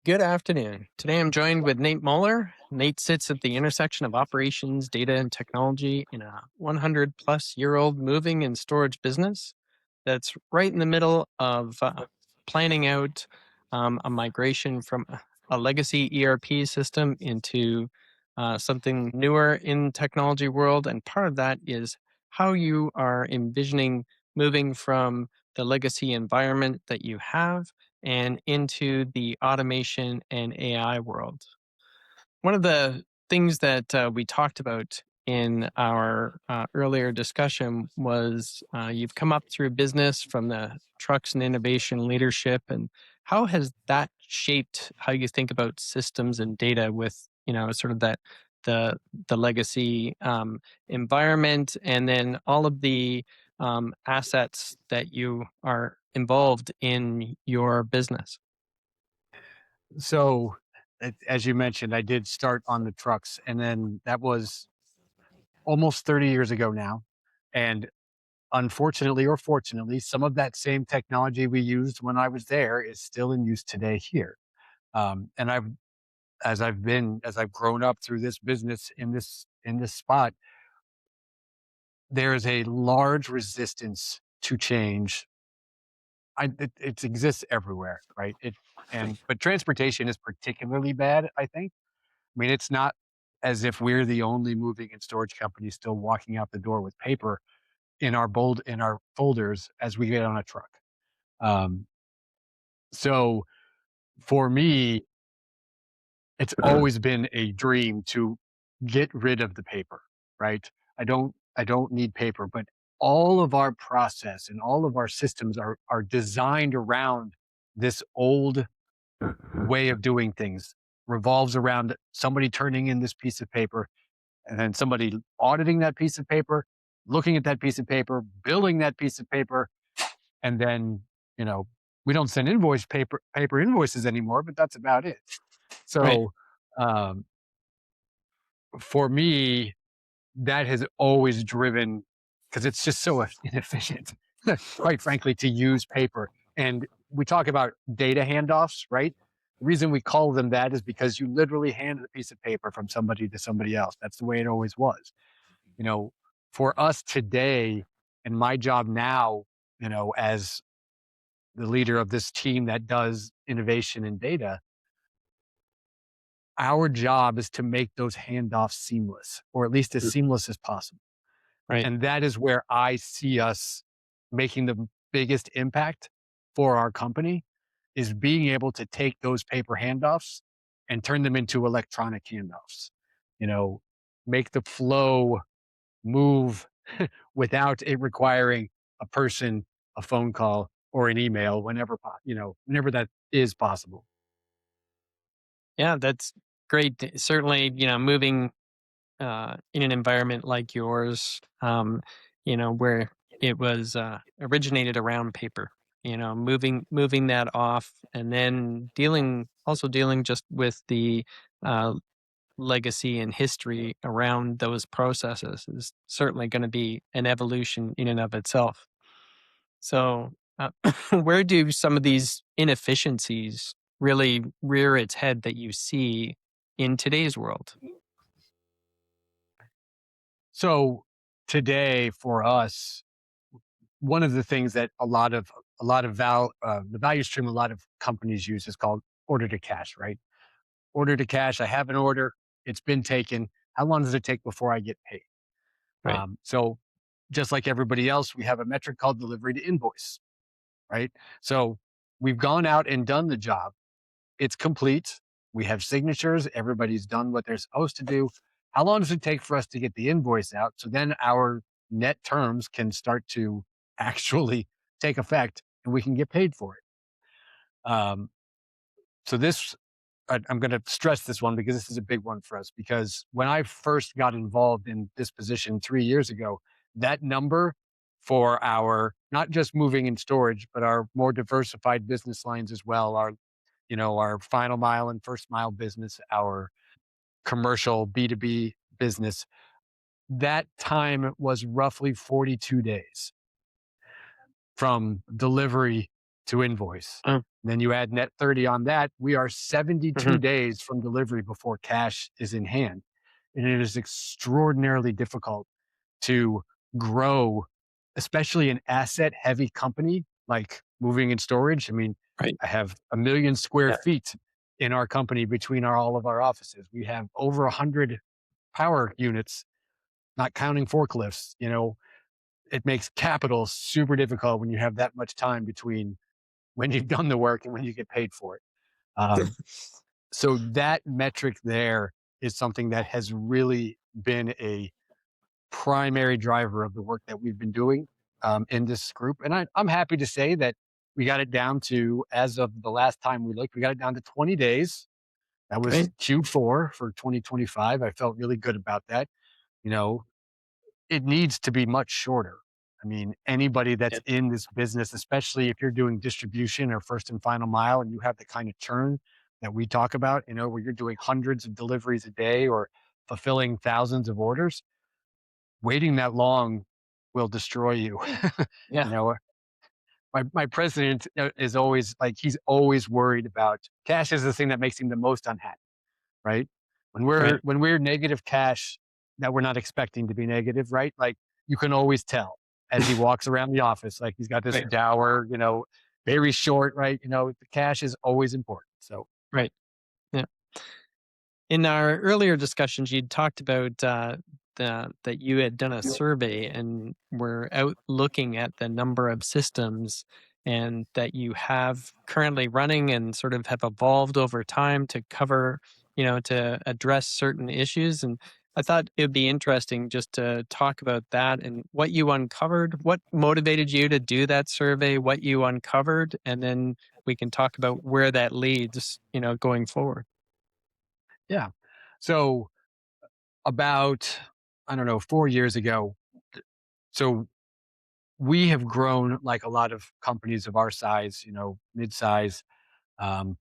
Good afternoon. Today I'm joined with Nate Moeller. Nate sits at the intersection of operations, data, and technology in a 100 plus year old moving and storage business that's right in the middle of planning out a migration from a legacy ERP system into something newer in technology world. And part of that is how you are envisioning moving from the legacy environment that you have and into the automation and AI world. One of the things that we talked about in our earlier discussion was you've come up through business from the trucks and innovation leadership, and how has that shaped how you think about systems and data with sort of that the legacy environment, and then all of the assets that you are involved in your business. So, as you mentioned, I did start on the trucks, and then that was almost 30 years ago now. And unfortunately or fortunately, some of that same technology we used when I was there is still in use today here. And as I've grown up through this business in this spot, there is a large resistance to change. It exists everywhere, right? But transportation is particularly bad, I think. I mean, it's not as if we're the only moving and storage company still walking out the door with paper in our folders as we get on a truck. Um, so for me, it's always been a dream to get rid of the paper, right? I don't need paper, but all of our process and all of our systems are designed around this old way of doing things, revolves around somebody turning in this piece of paper and then somebody auditing that piece of paper, looking at that piece of paper, billing that piece of paper, and then, you know, we don't send paper invoices anymore, but that's about it. Right. So, um, for me, that has always driven because it's just so inefficient, quite frankly, to use paper. And we talk about data handoffs, right? The reason we call them that is because you literally hand a piece of paper from somebody to somebody else. That's the way it always was. You know, for us today, and my job now, as the leader of this team that does innovation and data, our job is to make those handoffs seamless, or at least as seamless as possible. Right. And that is where I see us making the biggest impact for our company is being able to take those paper handoffs and turn them into electronic handoffs. You know, make the flow move without it requiring a person, a phone call, or an email whenever that is possible. Yeah, that's great. Certainly, moving in an environment like yours, where it was originated around paper, moving that off, and then dealing just with the uh, legacy and history around those processes is certainly going to be an evolution in and of itself. So, where do some of these inefficiencies really rear its head that you see in today's world? So today for us, one of the things that the value stream a lot of companies use is called order to cash, right? Order to cash. I have an order. It's been taken. How long does it take before I get paid? Right. So just like everybody else, we have a metric called delivery to invoice, right? So we've gone out and done the job. It's complete. We have signatures. Everybody's done what they're supposed to do. How long does it take for us to get the invoice out? So then our net terms can start to actually take effect and we can get paid for it. So I'm going to stress this one because this is a big one for us. Because when I first got involved in this position 3 years ago, that number for our not just moving and storage, but our more diversified business lines as well, our final mile and first mile business, our commercial B2B business, that time was roughly 42 days from delivery to invoice. Oh, Then you add net 30 on that. We are 72 mhm. days from delivery before cash is in hand. And it is extraordinarily difficult to grow, especially an asset heavy company like moving and storage. I mean, Right. I have 1 million square Yeah. feet in our company between all of our offices. We have over 100 power units, not counting forklifts. It makes capital super difficult when you have that much time between when you've done the work and when you get paid for it. Um, so that metric there is something that has really been a primary driver of the work that we've been doing in this group. And I'm happy to say that we got it down to, as of the last time we looked, we got it down to 20 days. That was Great. Q4 for 2025. I felt really good about that. You know, it needs to be much shorter. I mean, anybody Yeah. that's in this business, especially if you're doing distribution or first and final mile and you have the kind of churn that we talk about, where you're doing hundreds of deliveries a day or fulfilling thousands of orders, waiting that long will destroy you. Yeah. you know, my president is always like, he's always worried about cash is the thing that makes him the most unhappy, right? When we're Right. when we're negative cash that we're not expecting to be negative, right? Like you can always tell as he walks around the office, like he's got this Right. dour, very short, right? The cash is always important. So Right. Yeah. In our earlier discussions, you'd talked about that you had done a survey and were out looking at the number of systems and that you have currently running and sort of have evolved over time to cover, to address certain issues. And I thought it would be interesting just to talk about that and what you uncovered, what motivated you to do that survey, what you uncovered, and then we can talk about where that leads, going forward. yeah. So about, I don't know, 4 years ago. So we have grown like a lot of companies of our size, mid-size,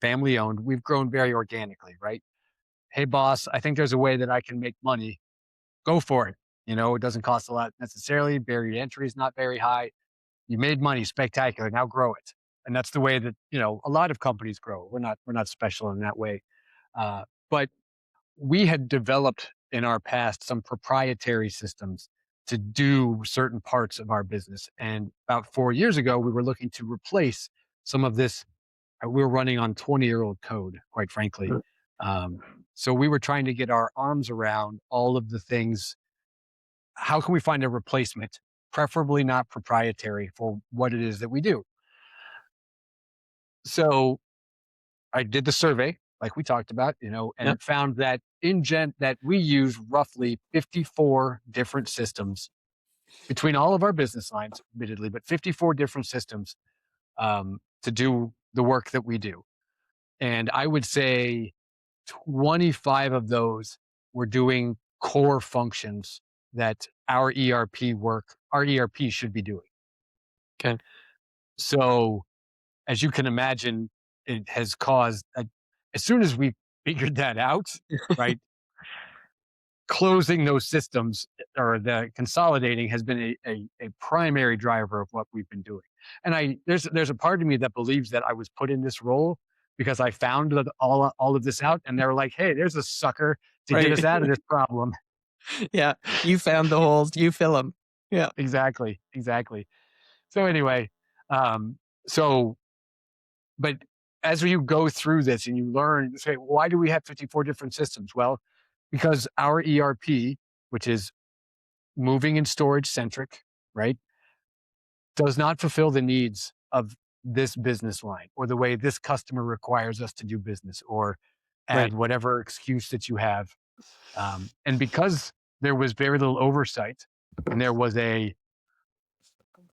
family owned. We've grown very organically, right? Hey, boss, I think there's a way that I can make money. Go for it. It doesn't cost a lot necessarily. Barrier to entry is not very high. You made money, spectacular. Now grow it. And that's the way that a lot of companies grow. We're not special in that way. But we had developed in our past some proprietary systems to do certain parts of our business. And about 4 years ago, we were looking to replace some of this. We were running on 20-year-old code, quite frankly. Mm. Um, so we were trying to get our arms around all of the things. How can we find a replacement, preferably not proprietary, for what it is that we do? So I did the survey, like we talked about, Yep. and found that that we use roughly 54 different systems between all of our business lines, admittedly, but 54 different systems to do the work that we do. And I would say 25 of those were doing core functions that our ERP should be doing. Okay. So, as you can imagine, it has caused, as soon as we figured that out, right, closing those systems or the consolidating has been a primary driver of what we've been doing. And there's a part of me that believes that I was put in this role because I found all of this out, and they were like, "Hey, there's a sucker to get us Right. out of this problem." Yeah. You found the holes, you fill them. Yeah. Exactly, exactly. So anyway, um, so but as you go through this and you learn, say, why do we have 54 different systems? Well, because our ERP, which is moving and storage centric, right, does not fulfill the needs of this business line or the way this customer requires us to do business or Right. add whatever excuse that you have. And because there was very little oversight and there was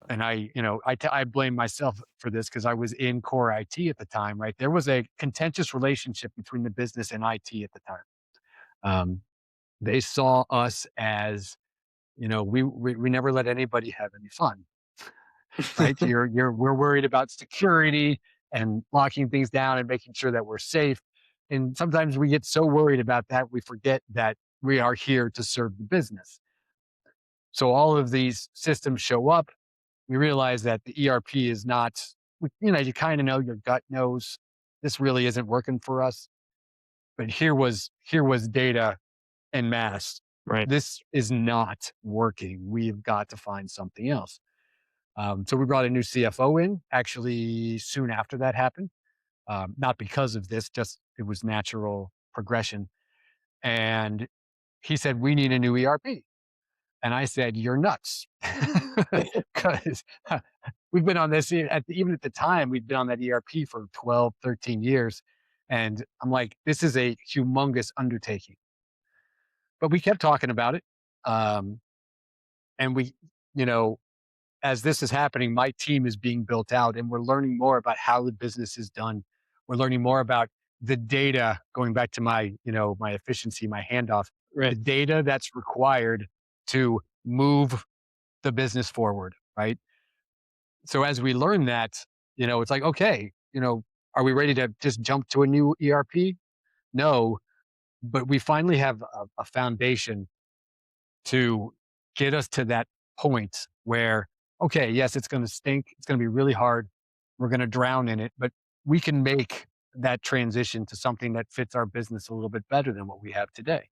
and I blame myself for this because I was in core IT at the time, right? There was a contentious relationship between the business and IT at the time. Um, they saw us as, we never let anybody have any fun, right? We're worried about security and locking things down and making sure that we're safe. And sometimes we get so worried about that, we forget that we are here to serve the business. So all of these systems show up. We realize that the ERP is not you kind of know, your gut knows this really isn't working for us. But here was data en masse. Right. This is not working. We've got to find something else. So we brought a new CFO in actually soon after that happened. Not because of this, just it was natural progression. And he said, "We need a new ERP." And I said, "You're nuts." Because we've been on this, even at the time, we'd been on that ERP for 12, 13 years. And I'm like, this is a humongous undertaking. But we kept talking about it. Um, and you know, as this is happening, my team is being built out and we're learning more about how the business is done. We're learning more about the data, going back to my efficiency, my handoff, the Right. data that's required to move the business forward, right? So as we learn that, it's like, okay, are we ready to just jump to a new ERP? No, but we finally have a foundation to get us to that point where, okay, yes, it's going to stink. It's going to be really hard. We're going to drown in it, but we can make that transition to something that fits our business a little bit better than what we have today.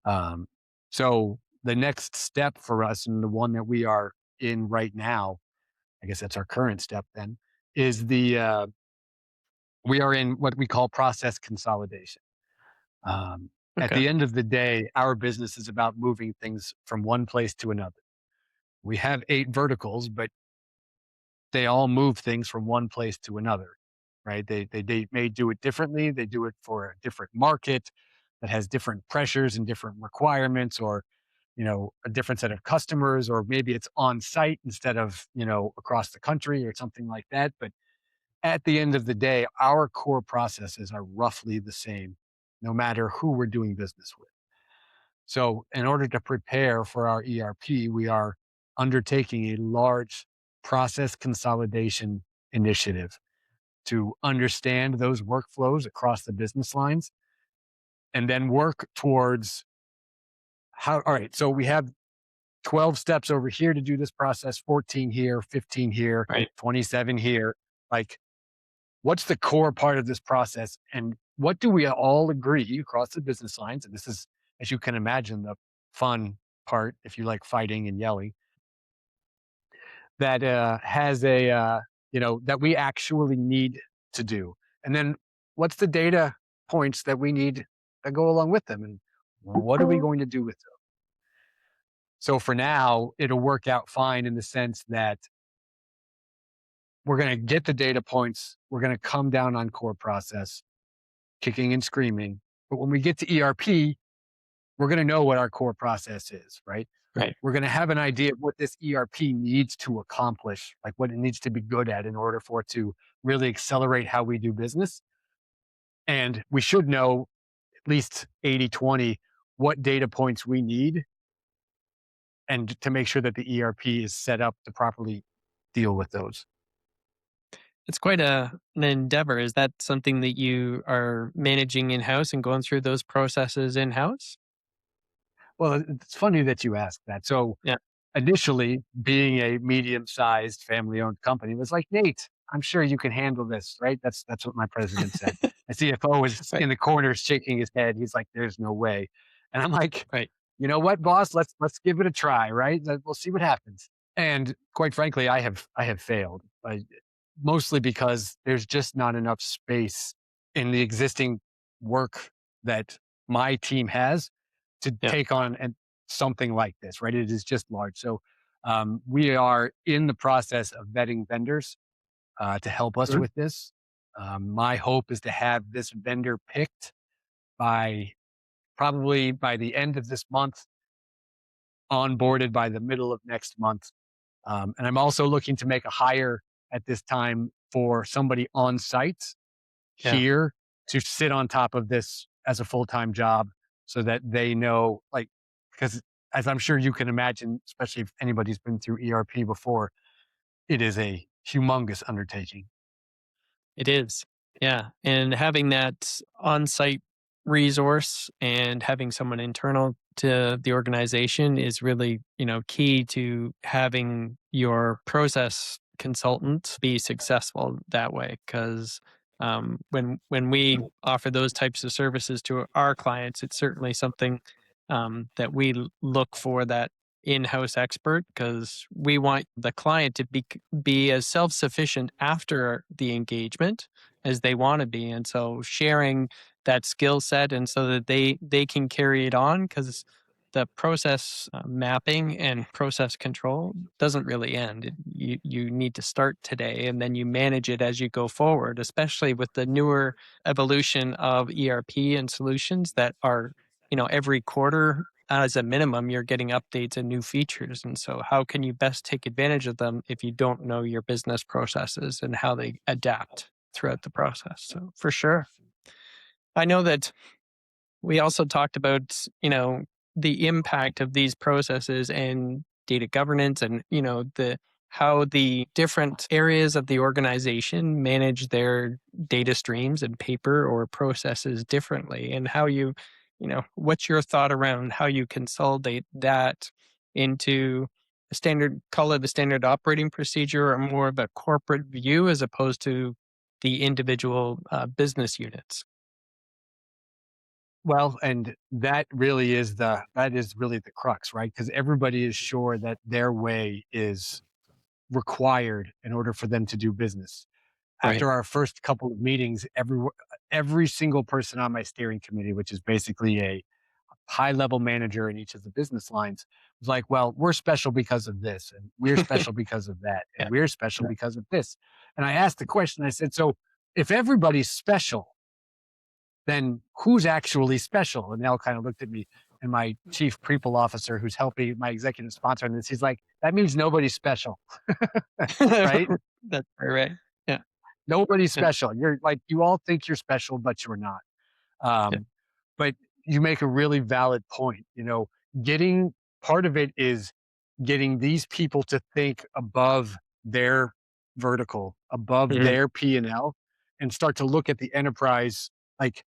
Um, so the next step for us, and the one that we are in right now, I guess that's our current step then, is we are in what we call process consolidation. Um, at Okay. the end of the day, our business is about moving things from one place to another. We have 8 verticals, but they all move things from one place to another, right? They may do it differently. They do it for a different market that has different pressures and different requirements, or a different set of customers, or maybe it's on site instead of across the country or something like that. But at the end of the day, our core processes are roughly the same, no matter who we're doing business with. So, in order to prepare for our ERP, we are undertaking a large process consolidation initiative to understand those workflows across the business lines and then work towards all right, so we have 12 steps over here to do this process, 14 here, 15 here, Right. 27 here. Like, what's the core part of this process? And what do we all agree across the business lines? And this is, as you can imagine, the fun part if you like fighting and yelling, that has that we actually need to do. And then what's the data points that we need that go along with them? And what are we going to do with them? So for now, it'll work out fine in the sense that we're going to get the data points. We're going to come down on core process, kicking and screaming. But when we get to ERP, we're going to know what our core process is, right? Right. We're going to have an idea of what this ERP needs to accomplish, like what it needs to be good at in order for it to really accelerate how we do business. And we should know at least 80/20 what data points we need, and to make sure that the ERP is set up to properly deal with those. It's quite an endeavor. Is that something that you are managing in house and going through those processes in house? Well, it's funny that you ask that. So Yeah. initially, being a medium-sized family-owned company was like, "Nate, I'm sure you can handle this," right? That's what my president said. My CFO was Right. in the corner shaking his head. He's like, "There's no way." And I'm like, Right. "You know what, boss? Let's give it a try, right? We'll see what happens." And quite frankly, I have failed, mostly because there's just not enough space in the existing work that my team has to Yeah. take on something like this, right? It is just large. So we are in the process of vetting vendors to help us Mhm. with this. My hope is to have this vendor picked by probably by the end of this month, onboarded by the middle of next month. And I'm also looking to make a hire at this time for somebody on site Yeah. here to sit on top of this as a full-time job, so that they know, like, because as I'm sure you can imagine, especially if anybody's been through ERP before, it is a humongous undertaking. It is. Yeah. And having that on-site resource and having someone internal to the organization is really, key to having your process consultant be successful that way. Because when we offer those types of services to our clients, it's certainly something that we look for that in-house expert, because we want the client to be as self-sufficient after the engagement as they want to be, and so sharing that skill set and so that they can carry it on, because the process mapping and process control doesn't really end. You need to start today, and then you manage it as you go forward, especially with the newer evolution of ERP and solutions that are, every quarter as a minimum, you're getting updates and new features. And so, how can you best take advantage of them if you don't know your business processes and how they adapt throughout the process? So, for sure. I know that we also talked about, the impact of these processes and data governance, and, the how the different areas of the organization manage their data streams and paper or processes differently, and how what's your thought around how you consolidate that into a standard, call it a standard operating procedure, or more of a corporate view as opposed to the individual business units? Well, and that is really the crux, right? Because everybody is sure that their way is required in order for them to do business. Right. After our first couple of meetings, every single person on my steering committee, which is basically a high level manager in each of the business lines, was like, "Well, we're special because of this, and we're special because of that, and Yeah. we're special because of this." And I asked the question. I said, "So, if everybody's special, then who's actually special?" And they all kind of looked at me. And my chief people officer, who's helping my executive sponsor on this, he's like, "That means nobody's special, right? That's very right. Yeah. Nobody's Yeah. special. You're like, you all think you're special, but you're not." Yeah. Um, but you make a really valid point. Getting part of it is getting these people to think above their vertical, above Mhm. their P&L, and start to look at the enterprise. Like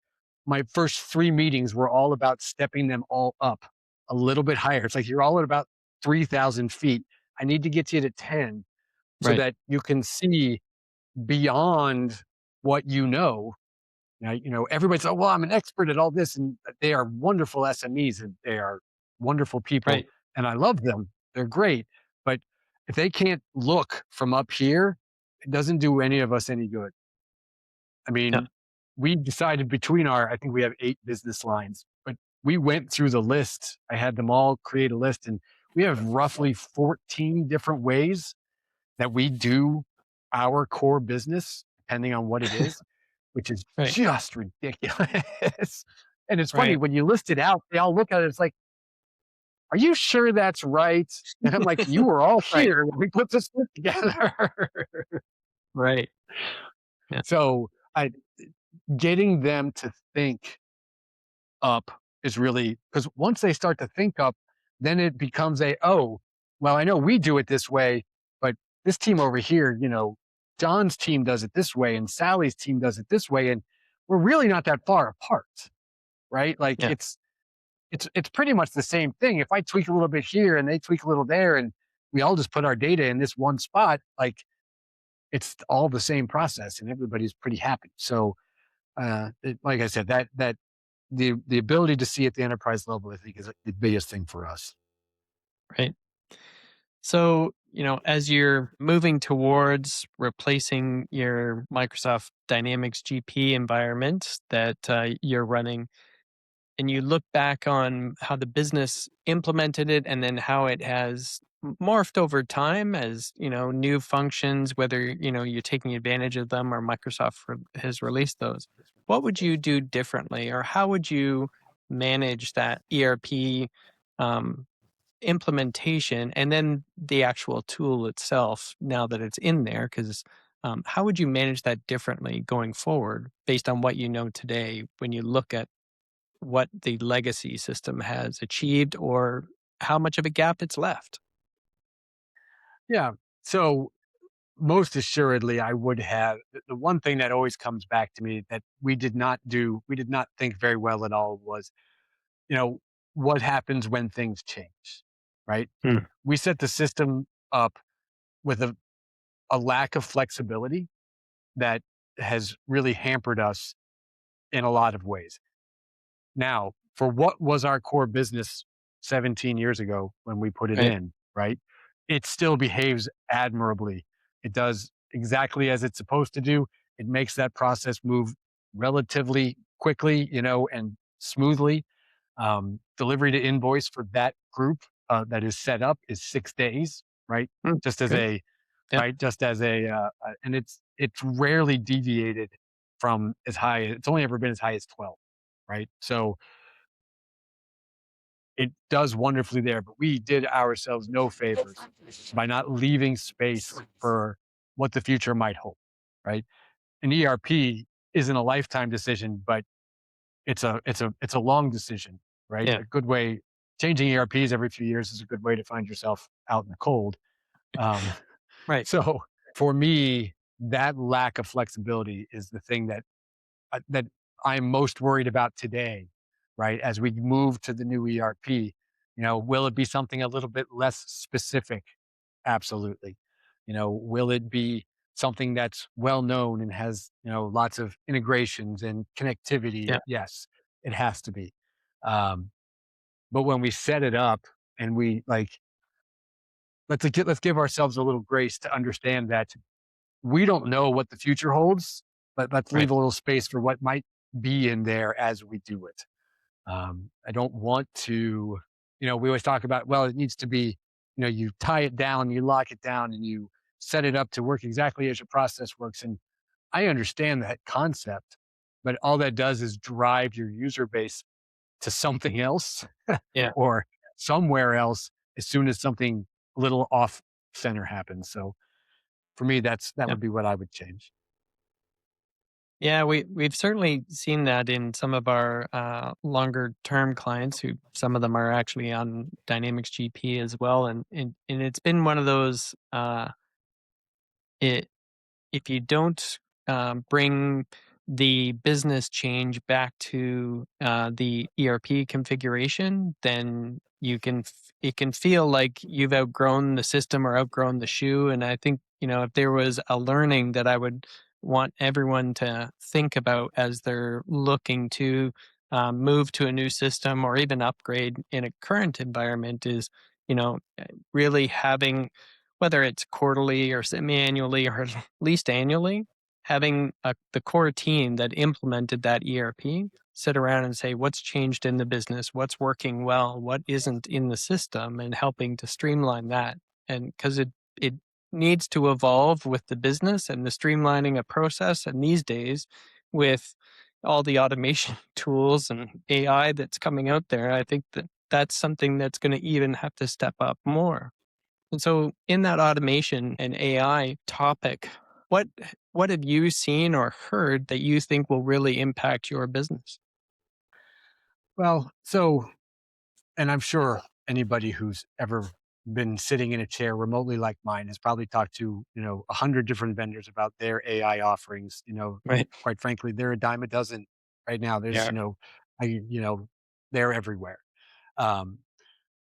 my first 3 meetings were all about stepping them all up a little bit higher. It's like you're all at about 3,000 feet. I need to get you to 10 so Right. that you can see beyond what you know. Now, everybody's, "Oh, well, I'm an expert at all this," and they are wonderful SMEs and they are wonderful people, Right. and I love them. They're great. But if they can't look from up here, it doesn't do any of us any good. I Yeah. mean, we decided between I think we have 8 business lines, but we went through the list. I had them all create a list, and we have roughly 14 different ways that we do our core business, depending on what it is, which is Right. just ridiculous. And it's funny Right. when you list it out, they all look at it. It's like, "Are you sure that's right?" And I'm like, "You were all Right. here when we put this list together." Right. Yeah. So I getting them to think up is really, because once they start to think up, then it becomes oh, well, I know we do it this way, but this team over here, John's team does it this way and Sally's team does it this way. And we're really not that far apart, right? Like Yeah. it's pretty much the same thing. If I tweak a little bit here and they tweak a little there and we all just put our data in this one spot, like it's all the same process and everybody's pretty happy. So like I said, that the ability to see at the enterprise level, I think, is the biggest thing for us. Right. So, as you're moving towards replacing your Microsoft Dynamics GP environment that you're running, and you look back on how the business implemented it and then how it has morphed over time as, new functions, whether, you're taking advantage of them or Microsoft has released those, what would you do differently, or how would you manage that ERP um, implementation and then the actual tool itself now that it's in there? Because how would you manage that differently going forward based on what you know today when you look at what the legacy system has achieved or how much of a gap it's left? Yeah. So most assuredly, I would have the one thing that always comes back to me that we did not think very well at all was, you know, what happens when things change, right? Hmm. We set the system up with a lack of flexibility that has really hampered us in a lot of ways. Now, for what was our core business 17 years ago when we put it Right. in, right? It still behaves admirably. It does exactly as it's supposed to do. It makes that process move relatively quickly, and smoothly. Delivery to invoice for that group that is set up is 6 days, right? Mm, Just as good. a Yeah. right, just as and it's rarely deviated from as high. It's only ever been as high as 12, right? So it does wonderfully there, but we did ourselves no favors by not leaving space for what the future might hold, right? An ERP isn't a lifetime decision, but it's a long decision, right? Yeah. A good way changing ERPs every few years is a good way to find yourself out in the cold. Um, Right. so for me, that lack of flexibility is the thing that I'm most worried about today, right? As we move to the new ERP, will it be something a little bit less specific? Absolutely. Will it be something that's well known and has, lots of integrations and connectivity? Yeah. Yes, it has to be. Um, but when we set it up and we like, let's give ourselves a little grace to understand that we don't know what the future holds, but let's Right. leave a little space for what might be in there as we do it. I don't want to, we always talk about, well, it needs to be, you tie it down, you lock it down, and you set it up to work exactly as your process works. And I understand that concept, but all that does is drive your user base to something else Yeah. or somewhere else as soon as something a little off center happens. So for me, that Yeah. would be what I would change. Yeah, we've certainly seen that in some of our longer term clients who some of them are actually on Dynamics GP as well. And it's been one of those it if you don't bring the business change back to the ERP configuration, then it can feel like you've outgrown the system or outgrown the shoe. And I think if there was a learning that I would want everyone to think about as they're looking to move to a new system or even upgrade in a current environment is really having whether it's quarterly or semi-annually or at least annually, having the core team that implemented that ERP sit around and say, what's changed in the business? What's working well? What isn't in the system? And helping to streamline that. And because it needs to evolve with the business and the streamlining of process. And these days, with all the automation tools and AI that's coming out there, I think that that's something that's going to even have to step up more. And so in that automation and AI topic, what what have you seen or heard that you think will really impact your business? Well, so and I'm sure anybody who's ever been sitting in a chair remotely like mine has probably talked to, 100 different vendors about their AI offerings. Right. Quite frankly, they're a dime a dozen right now. There's, Yeah. they're everywhere. Um,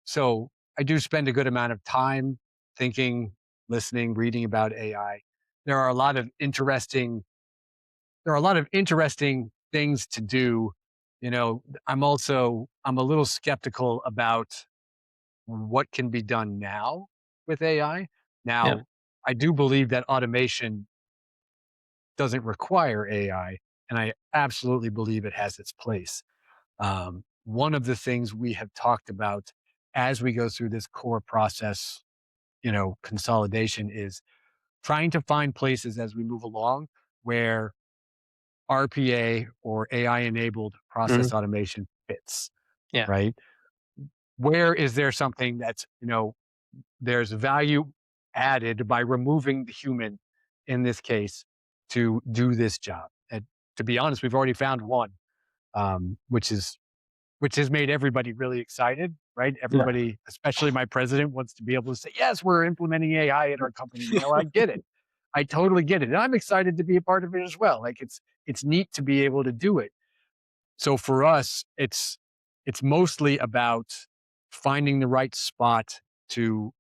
so I do spend a good amount of time thinking, listening, reading about AI. There are a lot of interesting, there are a lot of interesting things to do. I'm a little skeptical about what can be done now with AI. Yeah. Now, I do believe that automation doesn't require AI, and I absolutely believe it has its place. One of the things we have talked about as we go through this core process, consolidation is trying to find places as we move along where RPA or AI enabled Mhm. process automation fits, Yeah. right? Where is there something that's, there's value added by removing the human in this case to do this job. And to be honest, we've already found one, which has made everybody really excited, right? Yeah. Everybody, especially my president, wants to be able to say, "Yes, we're implementing AI at our company." I get it. I totally get it, and I'm excited to be a part of it as well. Like it's neat to be able to do it. So for us, it's mostly about finding the right spot to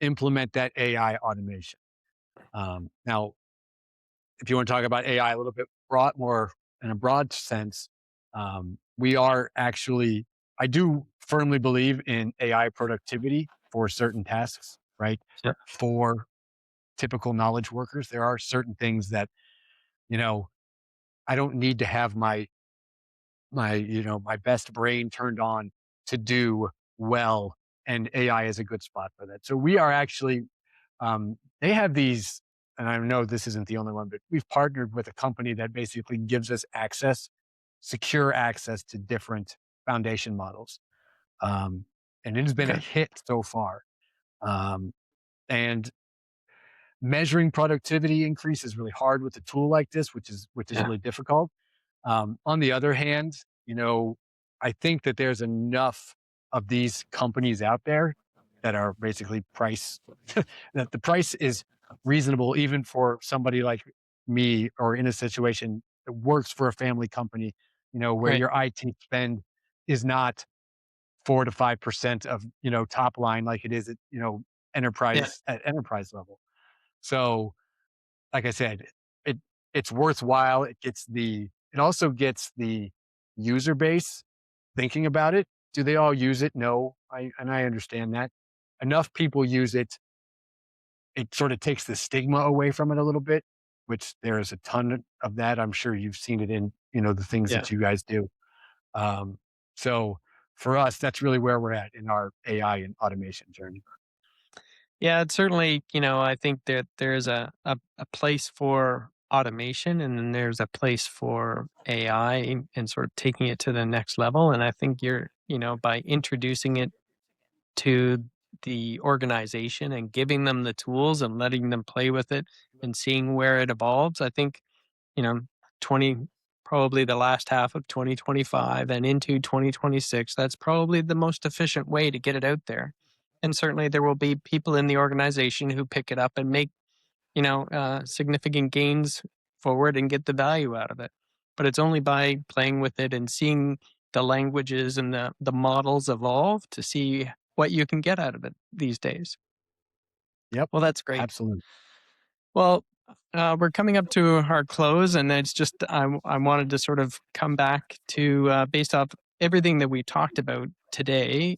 implement that AI automation. Now, if you want to talk about AI a little bit more in a broad sense, we are actually, I do firmly believe in AI productivity for certain tasks, right? Yeah. For typical knowledge workers, there are certain things that, you know, I don't need to have my best brain turned on to do well, and AI is a good spot for that. So we are actually, they have these, and I know this isn't the only one, but we've partnered with a company that basically gives us secure access to different foundation models. And it has been a Okay. hit so far. Um, and measuring productivity increase is really hard with a tool like this, which is Yeah. really difficult. On the other hand, I think that there's enough of these companies out there that are basically price that the price is reasonable even for somebody like me or in a situation that works for a family company, where Right. your IT spend is not 4 to 5% of, top line like it is Yeah. at enterprise level. So like I said, it it's worthwhile. It also gets the user base thinking about it. Do they all use it? No. I understand that. Enough people use it, it sort of takes the stigma away from it a little bit, which there is a ton of that. I'm sure you've seen it in, the things Yeah. that you guys do. Um, so for us, that's really where we're at in our AI and automation journey. Yeah, it's certainly, I think that there's a place for automation and then there's a place for AI and sort of taking it to the next level. And I think by introducing it to the organization and giving them the tools and letting them play with it and seeing where it evolves, I think, you know, 20, probably the last half of 2025 and into 2026, that's probably the most efficient way to get it out there. And certainly there will be people in the organization who pick it up and make, significant gains forward and get the value out of it. But it's only by playing with it and seeing the languages and the models evolve to see what you can get out of it these days. Yep, Well, that's great. absolutely. Well, we're coming up to our close, and it's just I wanted to sort of come back to based off everything that we talked about today.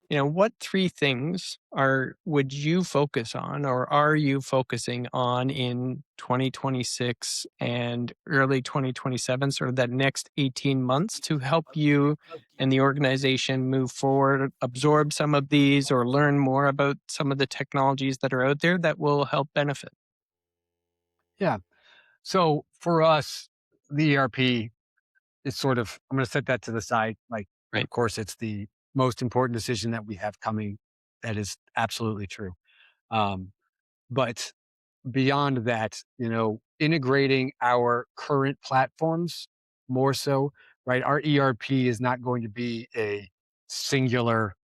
What three things would you focus on, or are you focusing on in 2026 and early 2027, sort of that next 18 months to help you and the organization move forward, absorb some of these, or learn more about some of the technologies that are out there that will help benefit? Yeah. So for us, the ERP is sort of, I'm going to set that to the side. Like, Right. of course, it's the most important decision that we have coming. That is absolutely true. Um, but beyond that, integrating our current platforms more so, right? Our ERP is not going to be a singular,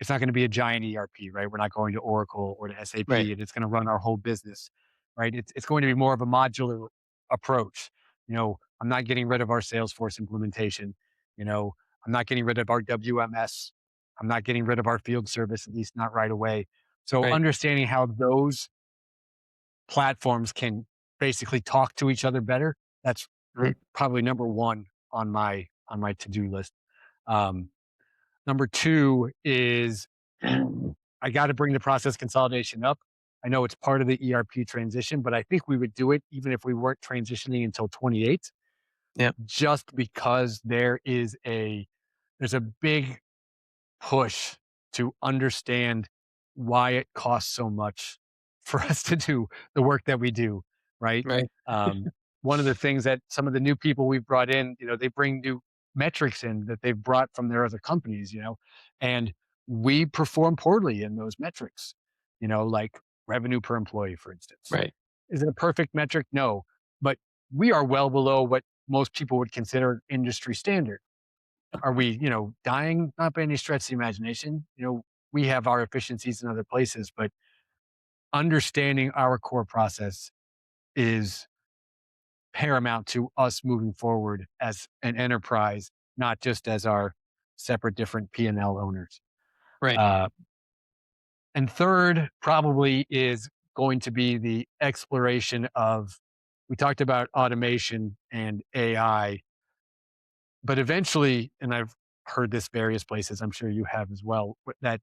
it's not going to be a giant ERP, right? We're not going to Oracle or to Right. SAP and it's going to run our whole business, right? It's going to be more of a modular approach. I'm not getting rid of our Salesforce implementation. You know, I'm not getting rid of our WMS. I'm not getting rid of our field service, at least not right away. So Right. understanding how those platforms can basically talk to each other better, that's Right. probably number one on my to-do list. Um, Number two is I got to bring the process consolidation up. I know it's part of the ERP transition, but I think we would do it even if we weren't transitioning until 28, Yeah. just because there's a big push to understand why it costs so much for us to do the work that we do, right? Right. Um, One of the things that some of the new people we've brought in, they bring new metrics in that they've brought from their other companies, and we perform poorly in those metrics, like revenue per employee, for instance. Right. Is it a perfect metric? No, but we are well below what most people would consider industry standard. Are we, dying? Not by any stretch of the imagination. We have our efficiencies in other places, but understanding our core process is paramount to us moving forward as an enterprise, not just as our separate different P&L owners. Right. Uh, and third probably is going to be the exploration of, we talked about automation and AI, but eventually, and I've heard this various places, I'm sure you have as well, that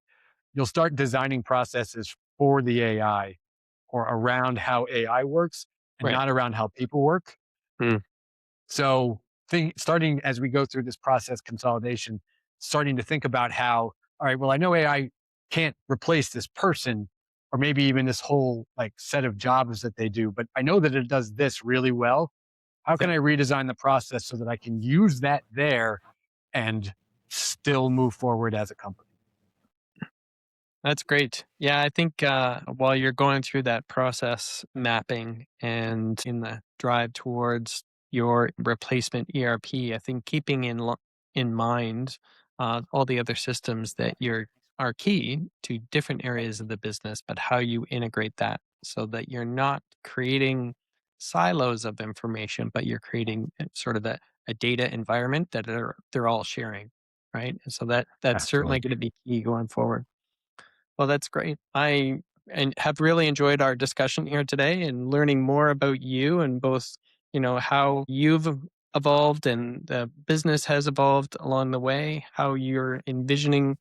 you'll start designing processes for the AI or around how AI works and Right. not around how people work. Mm. So, starting as we go through this process consolidation, starting to think about how, all right, well, I know AI can't replace this person or maybe even this whole like set of jobs that they do, but I know that it does this really well. How can Yep. I redesign the process so that I can use that there and still move forward as a company? That's great. Yeah, I think while you're going through that process mapping and in the drive towards your replacement ERP, I think keeping in mind all the other systems that are key to different areas of the business, but how you integrate that so that you're not creating silos of information, but you're creating sort of a data environment that they're all sharing, right? And so that's certainly Absolutely. going to be key going forward. Well, that's great. I and have really enjoyed our discussion here today and learning more about you and both, how you've evolved and the business has evolved along the way, how you're envisioning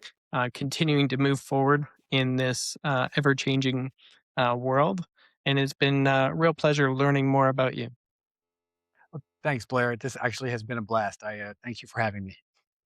continuing to move forward in this ever-changing world. And it's been a real pleasure learning more about you. Thanks, Blair. This actually has been a blast. I thank you for having me.